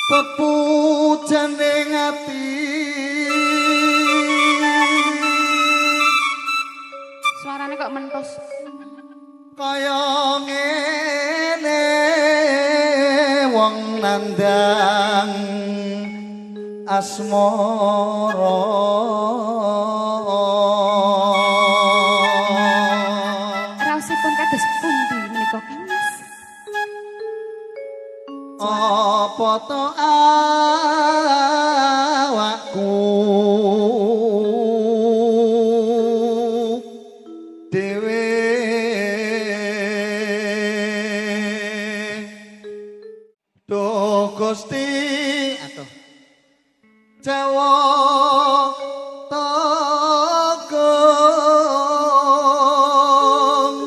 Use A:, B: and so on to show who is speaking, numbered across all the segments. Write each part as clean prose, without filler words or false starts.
A: pepujane ati
B: suarane kok mentos
A: kaya ngene wong nandang asmara
B: raosipun kados pundi menika Mas
A: apa to awakku dhewe do Gusti atuh Jawa Togong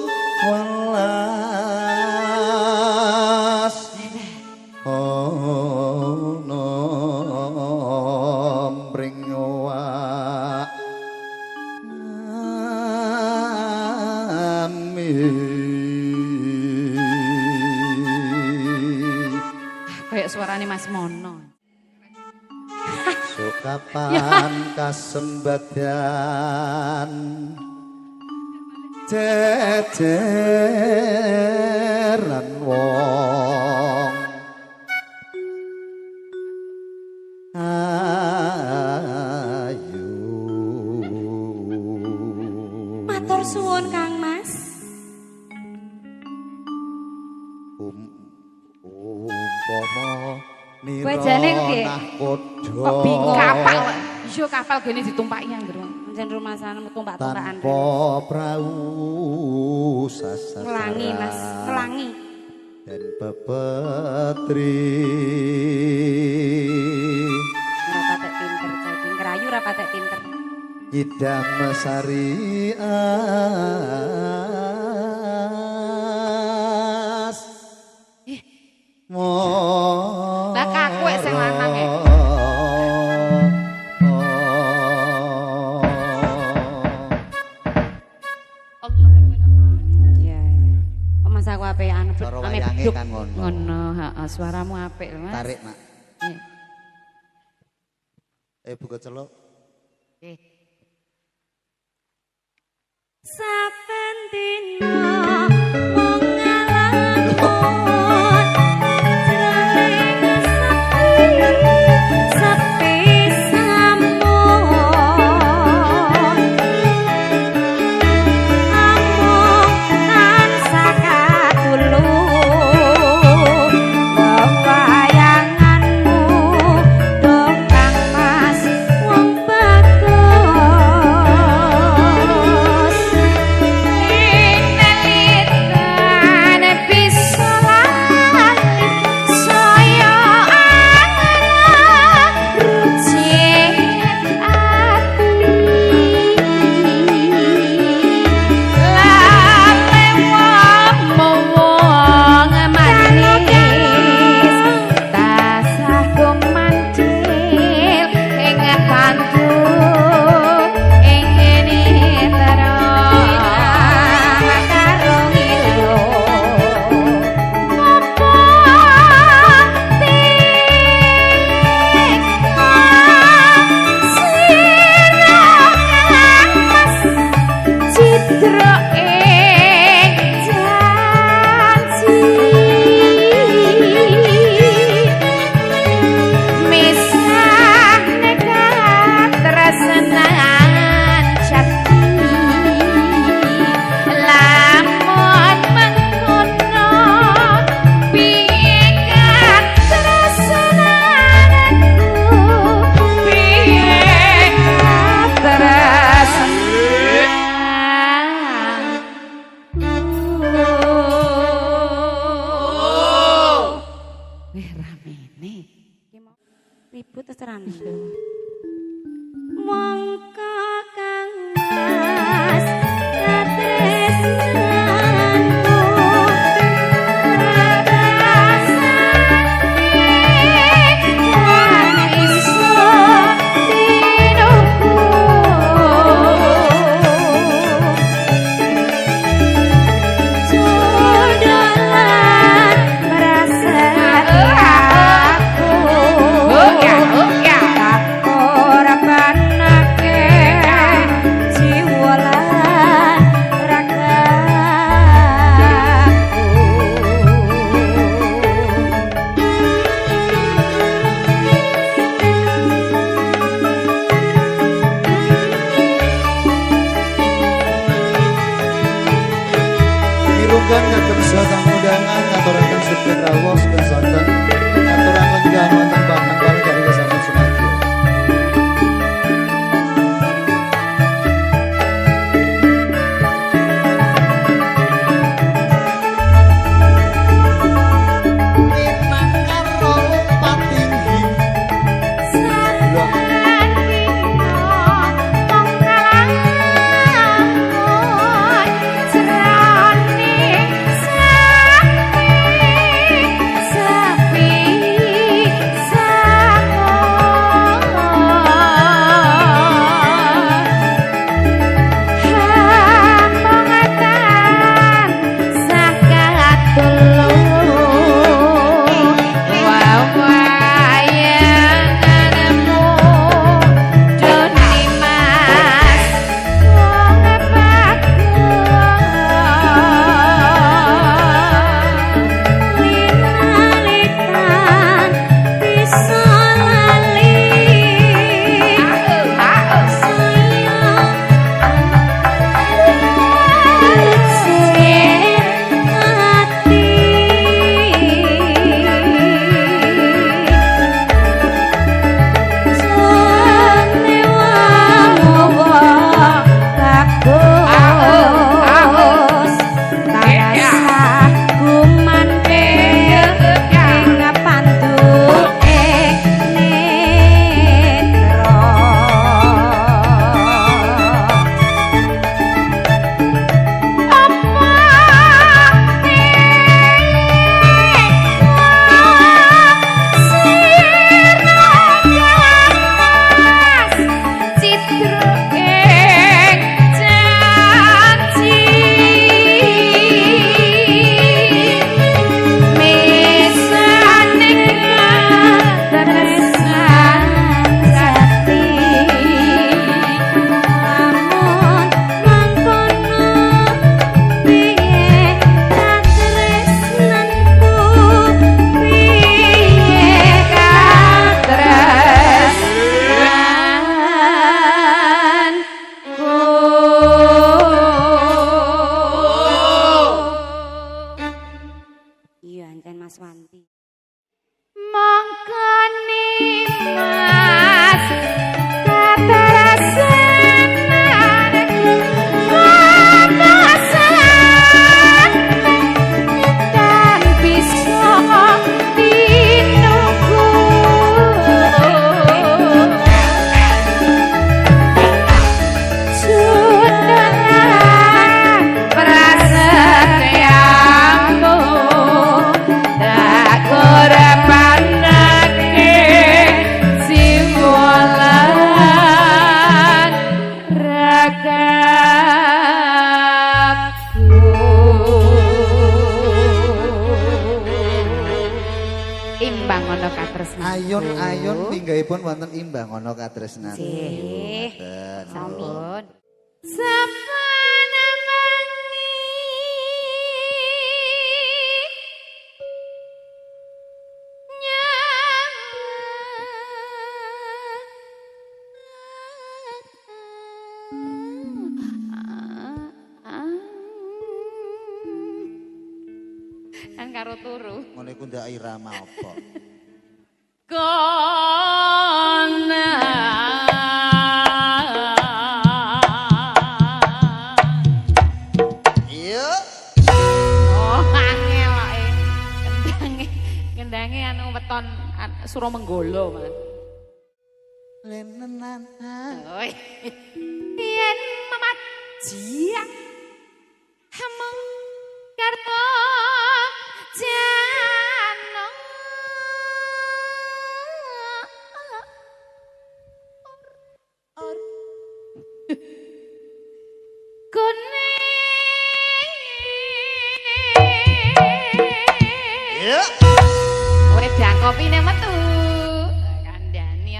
A: welas ono mringwa
B: kayak suarane Mas Mono
A: kapan kasembadan jejeran wong ayu
B: matur suwun Kang Mas
A: umpama
B: wajane nggih kok bingung kapal yo kapal gene ditumpaki anggere njen rumah sana tumpak-tumpakan
A: tanpa prau sasaran
B: melangi Mas melangi
A: dan pepetri
B: ora patek pinter jadi ngerayu ora patek pinter
A: idam syarias
B: lah kakuek sing lanang e Mas aku apekan ame beduk ngono heeh suaramu apik lho Mas
A: tarik Mak buka celuk
B: nggih
C: saben dina mung ngalamun ribut terserah mongko Kang Mas katresnanku Jodoh lan merasa aku
A: kersa kang undangan ngaturaken supir rawuh kesonten aturaken juga wonten pangampal dari kesamaan Sumatera. Ayun-ayun minggahipun wonten imbang ana katresnan.
C: Nggih.
A: Sampun.
C: Sapana mangi
B: Kan karo turu.
A: Ngono iku ndak irama apa?
B: Kona
A: Iya.
B: oh angel kendange anu weton Suromenggolo man
A: Lenenan.
B: oi yen mamajiak hameng karto jano
A: Iya.
B: Wedang kopine metu. Kandhani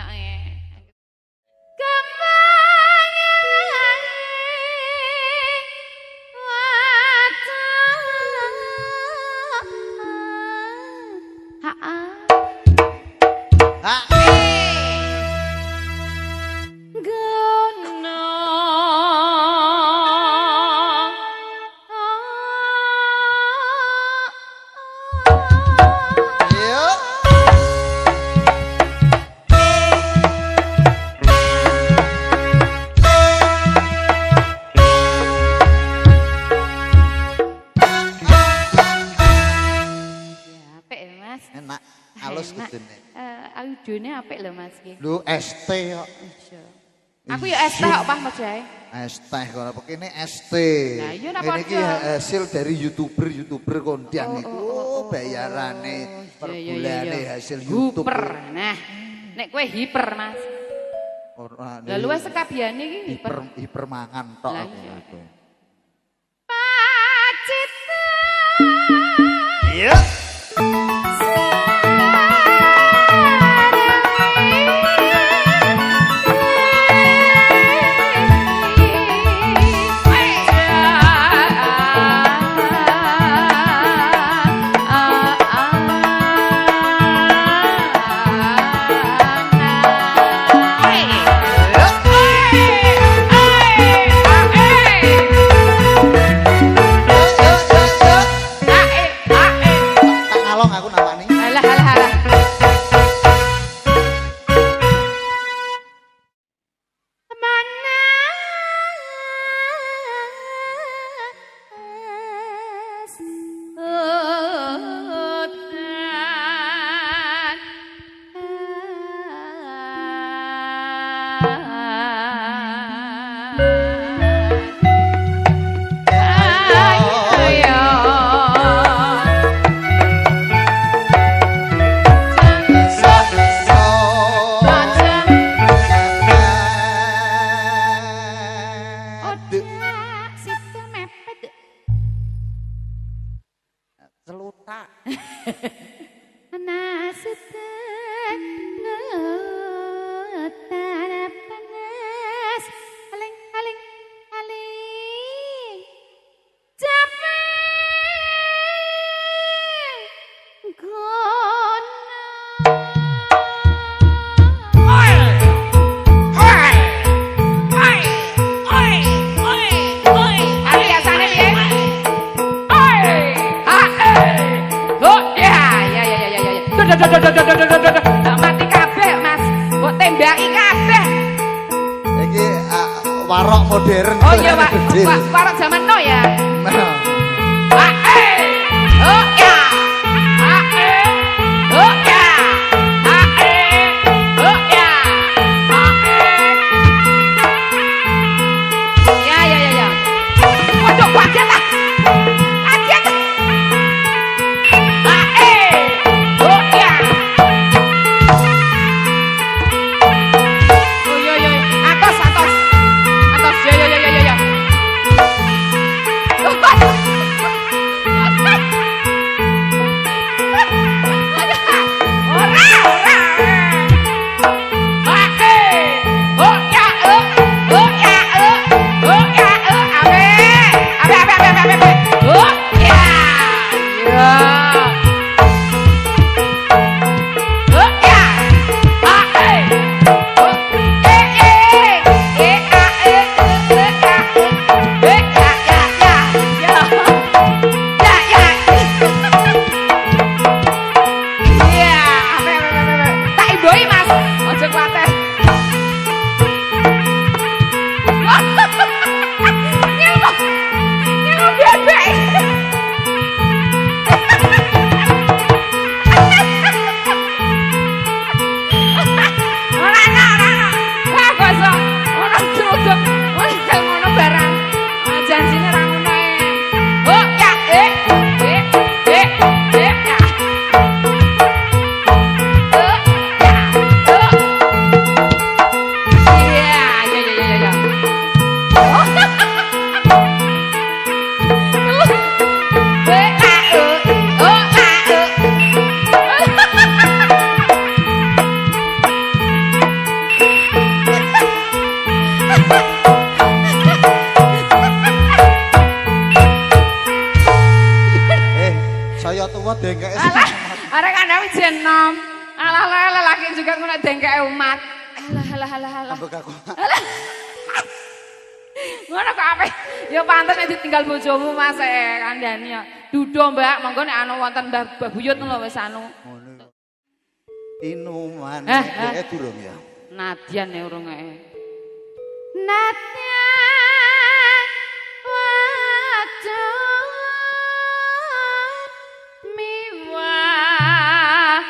B: kok.
A: halus
B: enak.
A: gedene.
B: Audionya apik lho Mas iki.
A: Lho ST kok.
B: Iya. Aku ya es teh kok Pak Mas Jae.
A: Es teh kok apa kene ST.
B: Lah iya napa
A: Ini iki hasil dari YouTuber kondian iku bayarane per bulane hasil YouTube.
B: Hiper. Nah, nek kowe hiper Mas. Lah luwes sekabiane iki
A: hiper mangan tok
B: Lah
A: aku.
B: iya.
A: Aku.
B: Pacita.
A: Iya. Tak ngalong aku namani.
B: Alah alah alah. Mana
A: Celutak.
B: panas aling aling aling capek gono Biasane piye? Mati kabeh Mas, mbok tembaki kabeh.
A: Iki warok modern.
B: Oh iya Pak, warok zaman no ya. Oh ya. Oh ya. Oh ya. Ya. Waduh, kaget lah. Kaget. Oh ya. Oh yo. Atos. Yo.
A: Saya tua dengkek.
B: Arek kandhane jen nom. Alah lelaki juga ngono dengkeke umat. Alah.
A: Ambek aku.
B: Ngono kok ape? Ya pantes nek ditinggal bojomu Mas kandhane ya. Dudo Mbak, monggo nek ana wonten Mbah Buyut lho wis anu.
A: Ngono. Inuman
B: Eh.
A: durung ya.
B: Nadyan ya urung Nadyan wadon miwah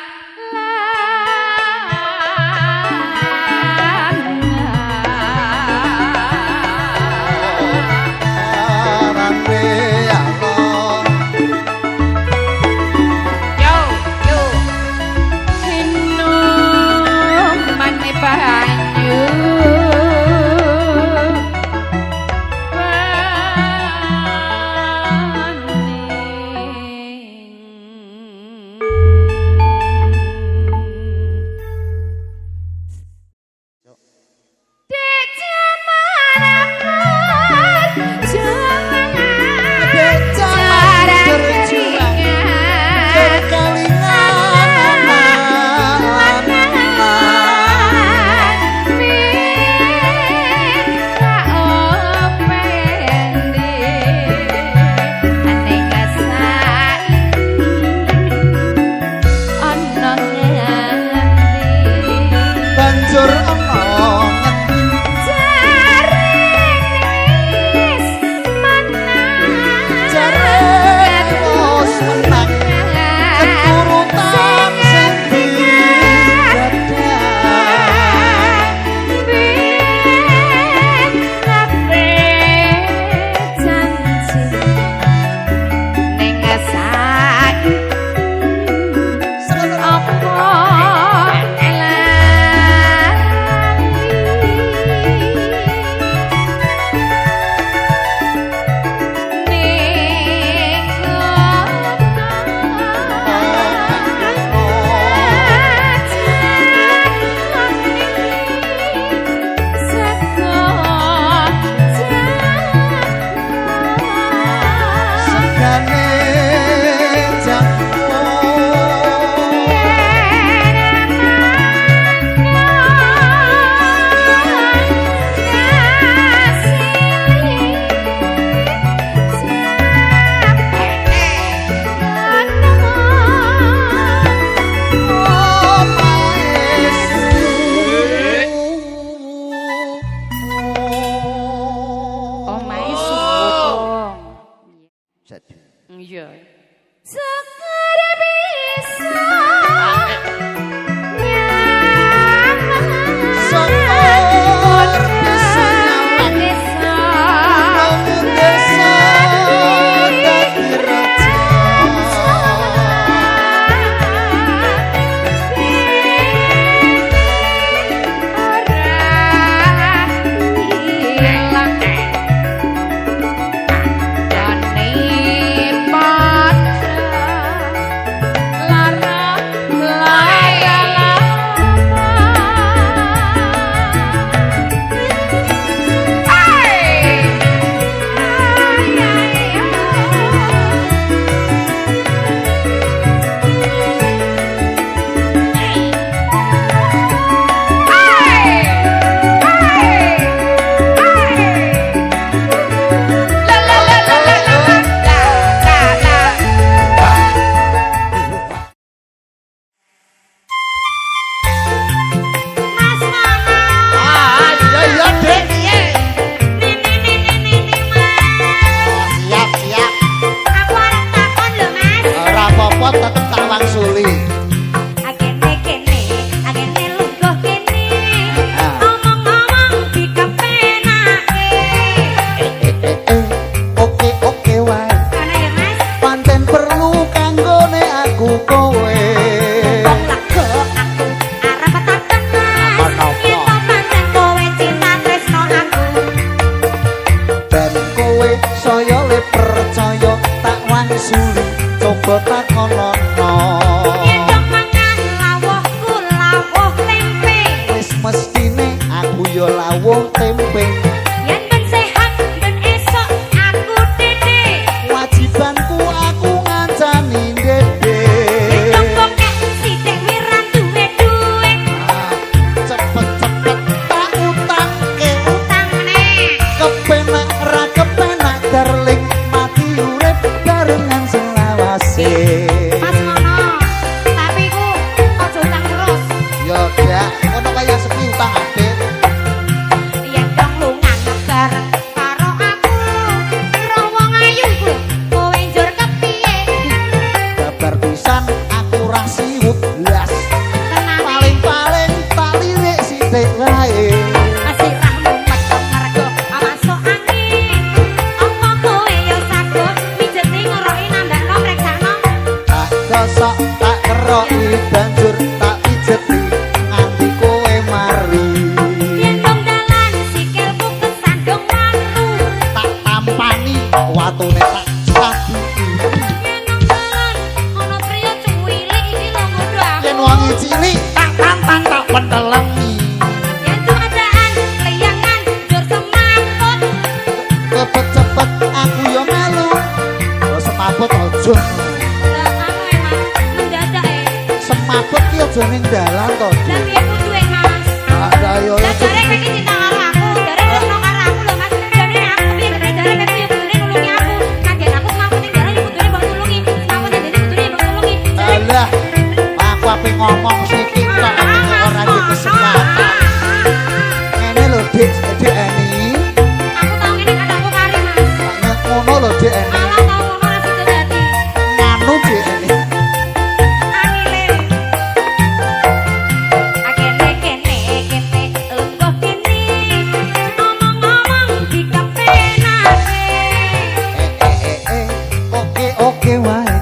C: Sekar bisa
A: Sekar bisa bangun desa dadi raja. Coba takonono
C: Gendong mangan lawuhku lawuh tempe
A: wis mestine aku yo lawuh tempe
C: Yen ben sehat ben esok aku dede
A: wajibanku aku ngancani dede
C: Gendong bokek sithik wiran duwe duit
A: cepet-cepet tak utangke
C: utang meneh
A: kepenak ra kepenak darling mati urip barengan selawase
C: Mas ngono tapi ku aja utang terus
A: yo gak ngono kaya sepi utang ade
C: Yen dong lungan bareng karo aku roh wong ayu ku kowe njur kepiye
A: kabar pisan aku ra siwut blas
C: tenane
A: paling-paling tak lirik sithik wae
C: masih rahmu metu mergo masuk angin apa kowe yo sago mijeti ngoroki nambahno preksano
A: tak gosok tak keroki banjur tak pijeti nganti kowe mari
C: yen dong dalan sikilku kesandung watu
A: tak tampani watune tak sabuki
C: yen dong dalan ana priya cuwilik iki lho nggodho aku
A: yen wong cilik tak tantang tak pentelengi
C: yen tuadaan liyangan njur semaput
A: cepet-cepet aku yo melu yo semaput aja
C: lah anu emang mendadak
A: semaput ki aja ning dalan to
C: lah piye kudu Mas
A: ada yo
C: lah jare kowe iki cinta karo aku jare tresno karo aku lho Mas jare aku piye jare kowe yo kudune nulungi aku kaget aku semaput ning dalan yo kudune mbok tulungi semaput ning dene kudune mbok tulungi
A: alah aku ape ngomong sithik kok ora di kesempatan ngene lho Dik Dik Eni
C: aku tau ngene kadangku kari Mas
A: ngono lho Dik Eni
C: malah tau ngono ra sida dadi
A: nganu Dik Eni
C: angile akene kene kene lungguh kene ngomong-ngomong dikepenake
A: oke wae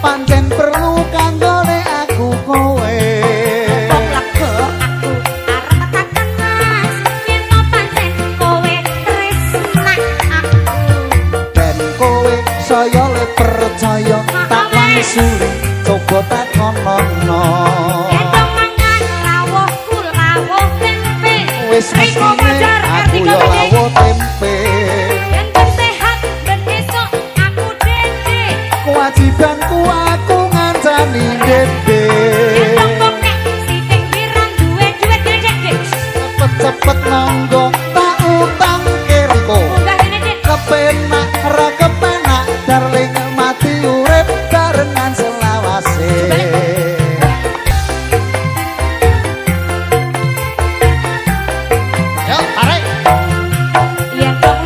A: pancen perlu kanggone aku kowe
C: Wong lega aku arep tekan Mas yen to pancen kowe tresnak aku
A: ben kowe saya le percaya tak wangsuli coba takonono
C: gendong mangan rawuhku rawuh tempe
A: wis
C: Riko
A: mestine
C: Fajar,
A: aku
C: Artika
A: yo
C: Putih.
A: lawuh tempe
C: yen ben sehat ben esok aku dede
A: kewajibanku aku ngancani dede
C: gendong bokek sithik wiran duwe duit dede
A: cepet-cepet nanggo tak utang keriko
C: munggah kene Dik
A: kepenak ra kepenak darling mati urip barengan selawase yo tarik
C: yen dong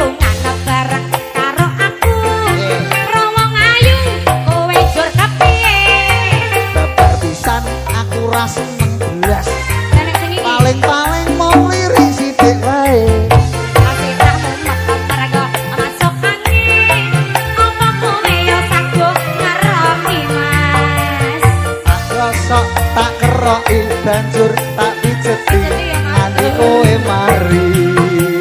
A: ora seneng blas.
C: Nenek sing iki.
A: Paling-paling mau lirik sithik wae.
C: Asih tak mumet mergo masuk angin. Apa kowe yo sago ngaromi Mas.
A: Rosok tak keroki banjur tak pijeti nganti kowe mari.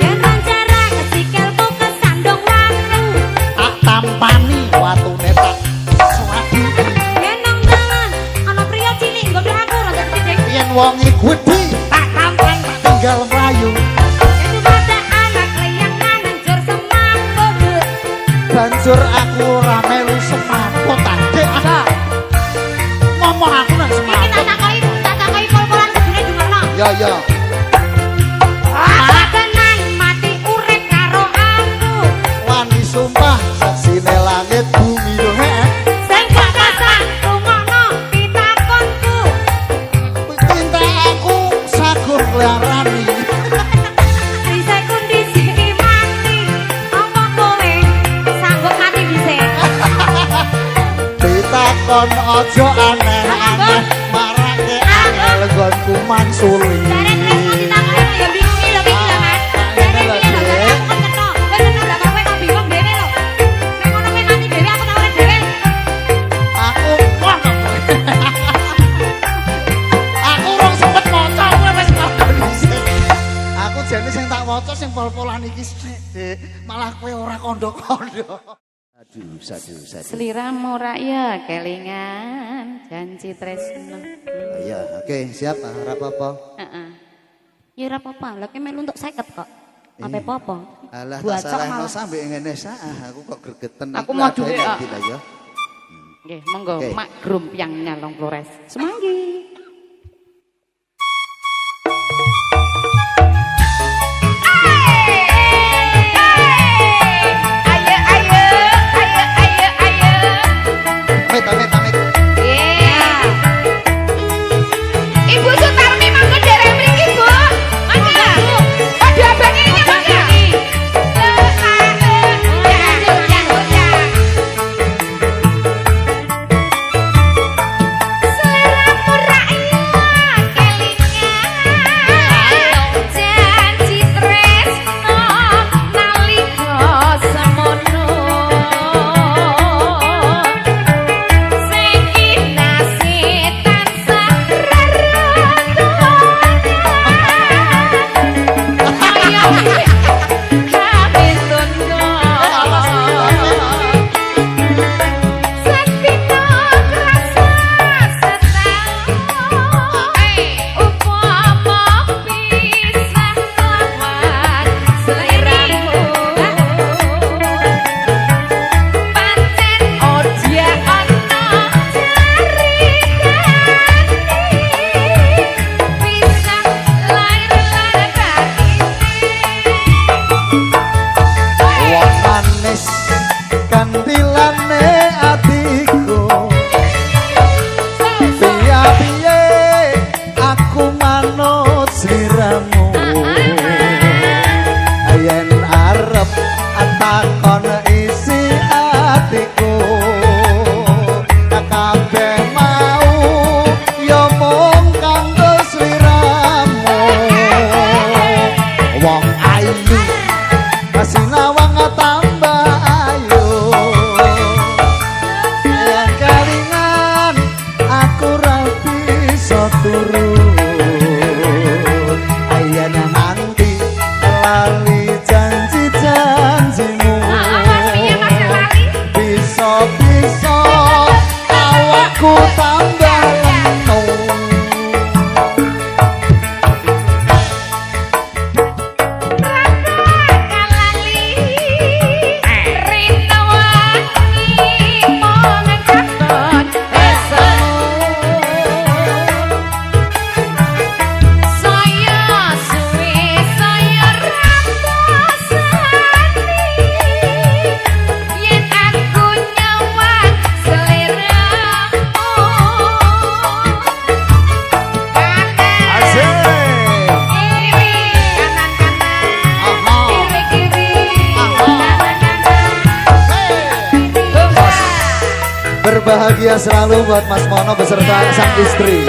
C: Yen rancara kesikilku kesandung waktu.
A: Tak tampani watune tak swadiki.
C: Yen nang dalan ana priya cilik nggodha aku rada titik.
A: Yen wonge gedhi tak tampang tak tinggal mlayu.
C: Itu mata anak leyangan njur semambut.
A: Banjur aku ora melu semaput Dik. Ngomong aku nang
C: Iki
A: semaput.
C: tak takoki pol-polan kudune dumerno.
A: Ya.
C: Apa tenan mati urip karo aku.
A: Wani sumpah saksine langit bumi lho hek.
C: Sing gak kasar rungokno pitakonku.
A: Pinta aku saguh nglarani.
C: Dhisik kondisi mati. Apa kowe sanggup mati dhisik?
A: Ditakon aja aneh-aneh marake angel nggonku mangsuli.
C: Derek Tresno ditakoki ya bingungi lho iki lho Mas. Derek piye lho derek aku kok ketho. Kowe tenan gak kowe kok bingung dhewe lho. Nek ngono kowe mati dhewe aku tak urip dhewe.
A: Aku wah. Aku rong sempet maca kowe wis ngono dhisik. Aku jane sing tak waca sing pol-polan iki sik, Dik. Malah kowe ora kondo-kondo. Aduh.
B: Seliramu rakyat kelingan janji tresno.
A: Ya, oke, siap. Ora apa-apa.
B: Heeh. Ya ora apa-apa, lha ki melu untuk 50 kok. Ampe apa?
A: Alah tak
B: Buacok
A: salahno
B: malah.
A: sampe ngene sak, aku kok gregeten.
B: Aku mau duwe,
A: ya.
B: Nggih, monggo
A: Oke.
B: Mak Grum Piang Nyalong Flores. Semanggi.
A: Amit.
C: Ibu Sutarmi mangga derek mriki, Bu. Mangga. Padha abang iki mangga. Seliramu rakyat kelingan janji tresno nalika semono.
A: Kandilane atiku piye aku manut sliramu yen arep takon isi atiku kabeh mau yo mung kanggo sliramu wong ayu sinawang tambah ayu yang kalingan aku ra bisa turu ayana nanti lali janji-janjimu bisa-bisa awakku tambah lenung Berbahagia selalu buat Mas Mono beserta sang istri.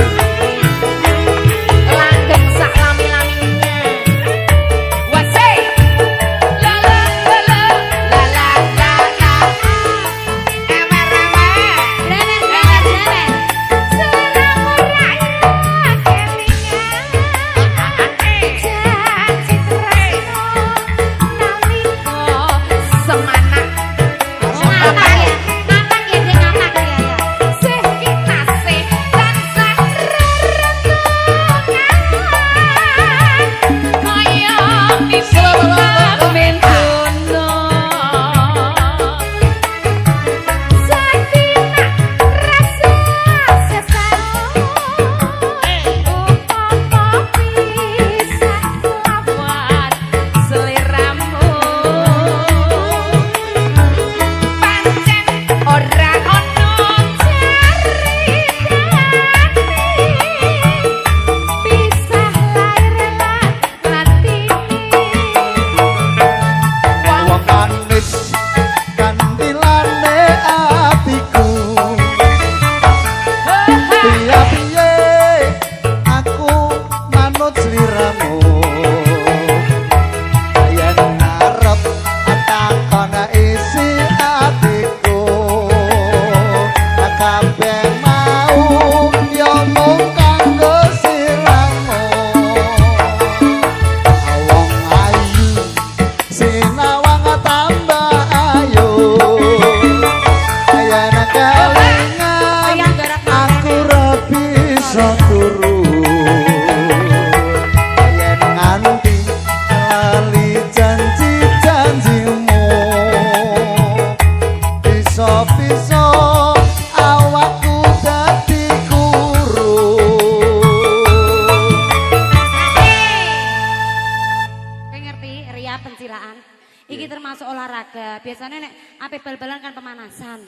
C: Lah biasanya nek ape bal-balan kan pemanasan.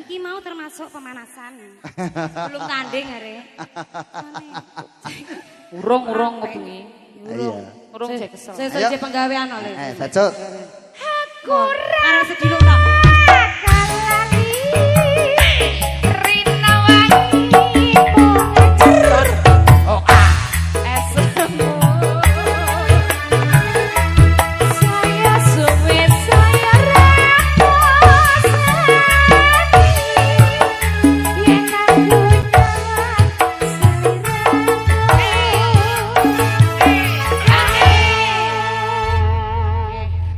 C: Iki mau termasuk pemanasan. Belum tanding arek.
B: Urung ngebengi. Urung
A: Iya.
B: jek kesel.
C: Sesuk penggawean oleh.
A: Bacut.
C: Arek sedilukno. Kalali Rina wangi mungajar.
B: Oh esmu. Saya suwe saya raposani.
C: Yen aku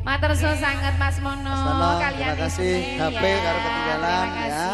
B: Matur suwun sanget Mas Mono.
A: Terima kasih. HP karo ketinggalan ya.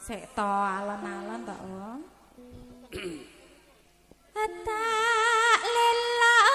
C: Sik to alon-alon to. Tak lillah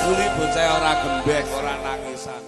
D: Suli bocah ora gembek, ora nangisan.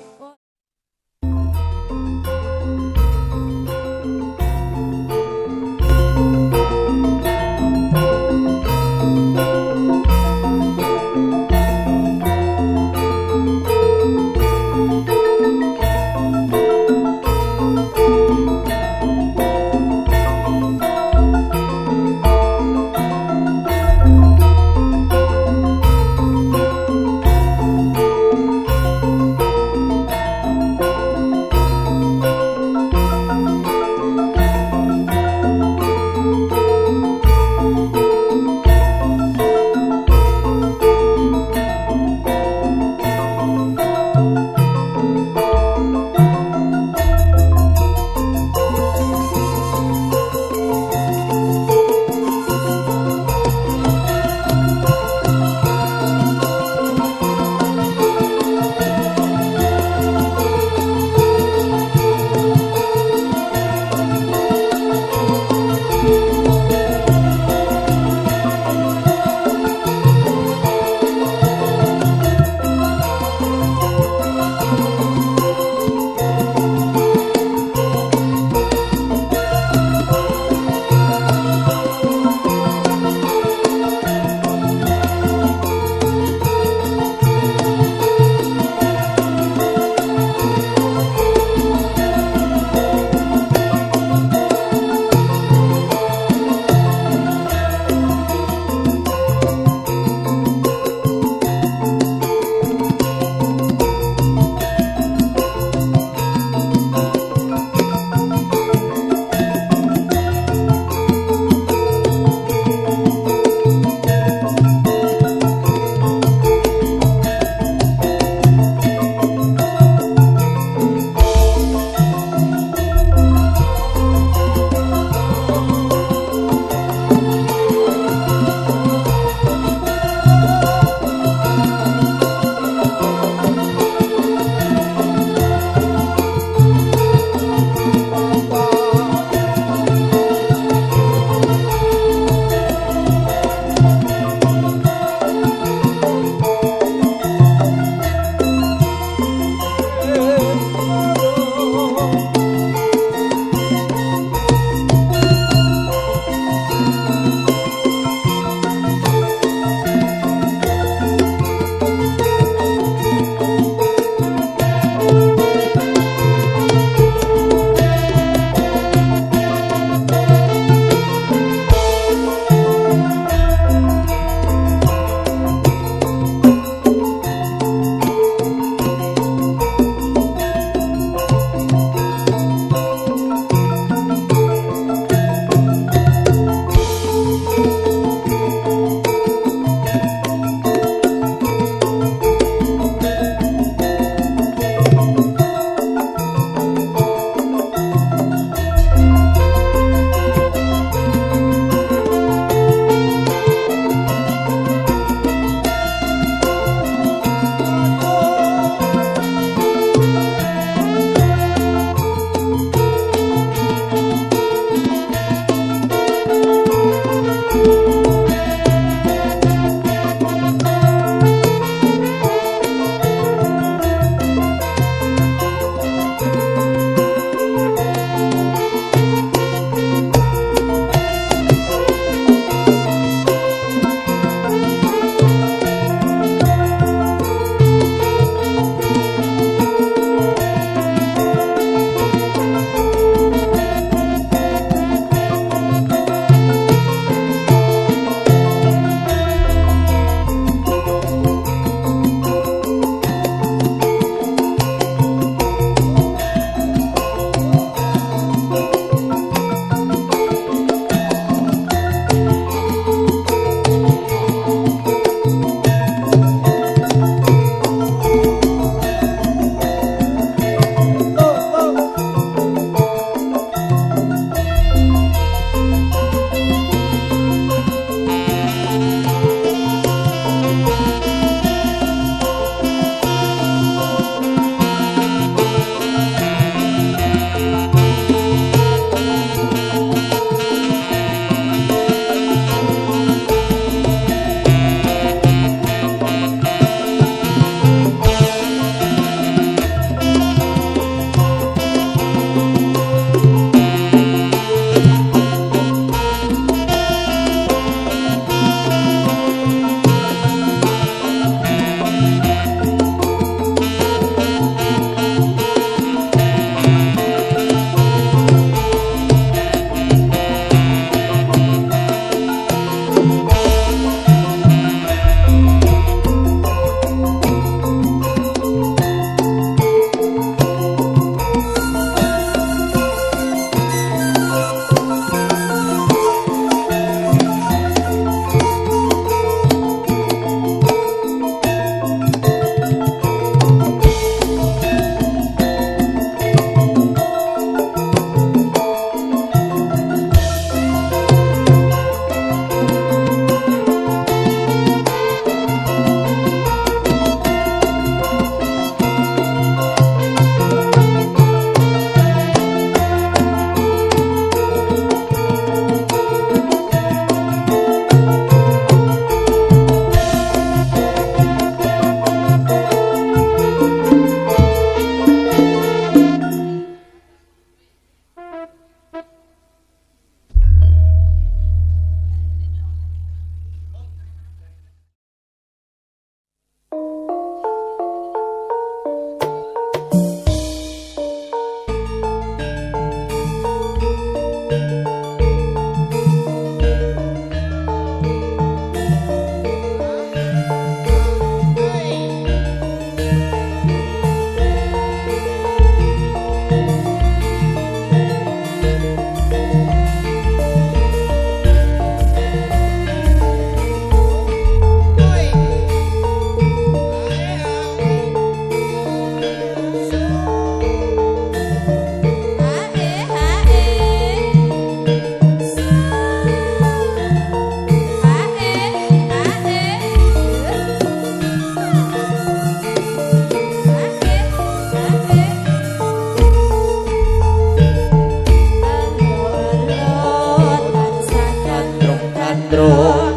A: Hendro